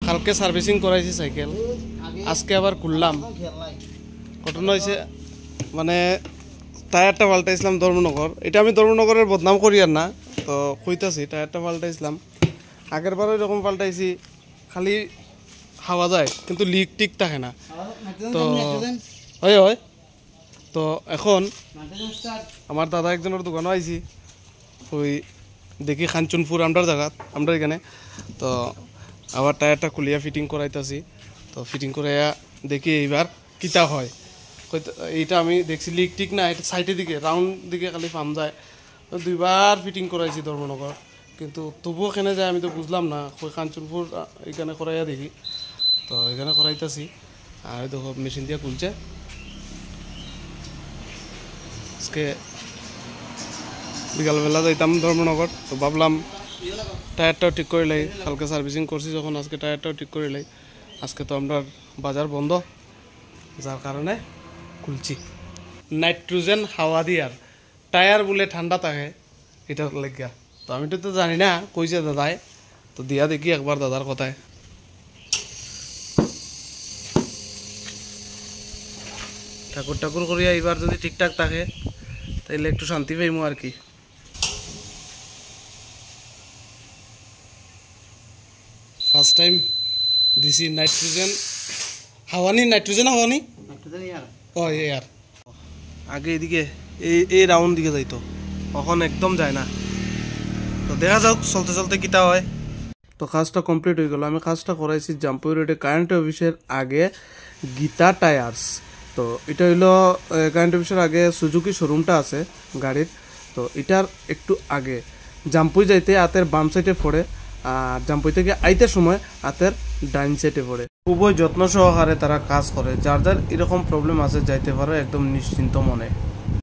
কালকে সার্ভিসিং করাইছি সাইকেল, আজকে আবার খুললাম। ঘটনা হয়েছে মানে টায়ারটা পাল্টাইছিলাম ধর্মনগর। এটা আমি ধর্মনগরের বদনাম করি আর না, তো কইতাছি টায়ারটা পাল্টাইছিলাম। আগের বারও এরকম পাল্টাইছি, খালি হাওয়া যায় কিন্তু লিক টিক থাকে না। তো হয় হয় তো এখন আমার দাদা একজনের দোকানও আইছি, ওই দেখি খানচুনপুর আমরার জায়গা আমরা এখানে। তো আবার টায়ারটা খুলিয়া ফিটিং করাইতেছি। তো ফিটিং করাইয়া দেখি এইবার কিতা হয়। এইটা আমি দেখছি লিক টিক না, এটা সাইডের দিকে রাউন্ড দিকে খালি ফার্ম যায়। দুইবার ফিটিং করাইছি ধর্মনগর, কিন্তু তবুও কেনে যায় আমি তো বুঝলাম না। ওই কাঞ্চনপুর এখানে করাইয়া দেখি, তো এখানে করাইতেছি। আর দেখো মেশিন দিয়ে খুলছে। আজকে বিকালবেলা যাইতাম ধর্মনগর, তো ভাবলাম টায়ারটাও ঠিক করে লাই। কালকে সার্ভিসিং করছি যখন, আজকে টায়ারটাও ঠিক করে লাই। আজকে তো আমরা বাজার বন্ধ, যার কারণে খুলছি। নাইট্রোজেন হাওয়া দিয়ার টায়ার বলে ঠান্ডা থাকে, এটা লেগা। তো আমি তো জানি না, কইছে দাদায়, তো দিয়া দেখি একবার দাদার কথায়। ঠাকুর ঠাকুর করিয়া এইবার যদি ঠিকঠাক থাকে তাইলে একটু শান্তি পাইমু আর কি। ফার্স্ট টাইম দিছি নাইট্রোজেন হাওয়ানি, নাইট্রোজেন হাওয়ানি ও ইয়ার। আগে এদিকে এই রাউন্ড দিকে যাইতো, এখন একদম যায় না। তো দেখা যাক চলতে চলতে কিতা হয়। তো কাজটা কমপ্লিট হয়ে গেল। আমি কাজটা করাইছি জাম্পুই রোডে কারেন্ট অফিসের আগে গীতা টায়ার্স। তো এটা হইলো কারেন্ট অফিসের আগে সুজুকি শোরুমটা আছে গাড়ির। তো এটার একটু আগে জাম্পুই যাইতে হাতের বাম সাইডে পড়ে, আর জাম্পুই থেকে আইতে সময় হাতের ডাইন সাইডে পড়ে। খুবই যত্ন সহকারে তারা কাজ করে। যার যার এরকম প্রবলেম আছে যাইতে পারো একদম নিশ্চিন্ত মনে।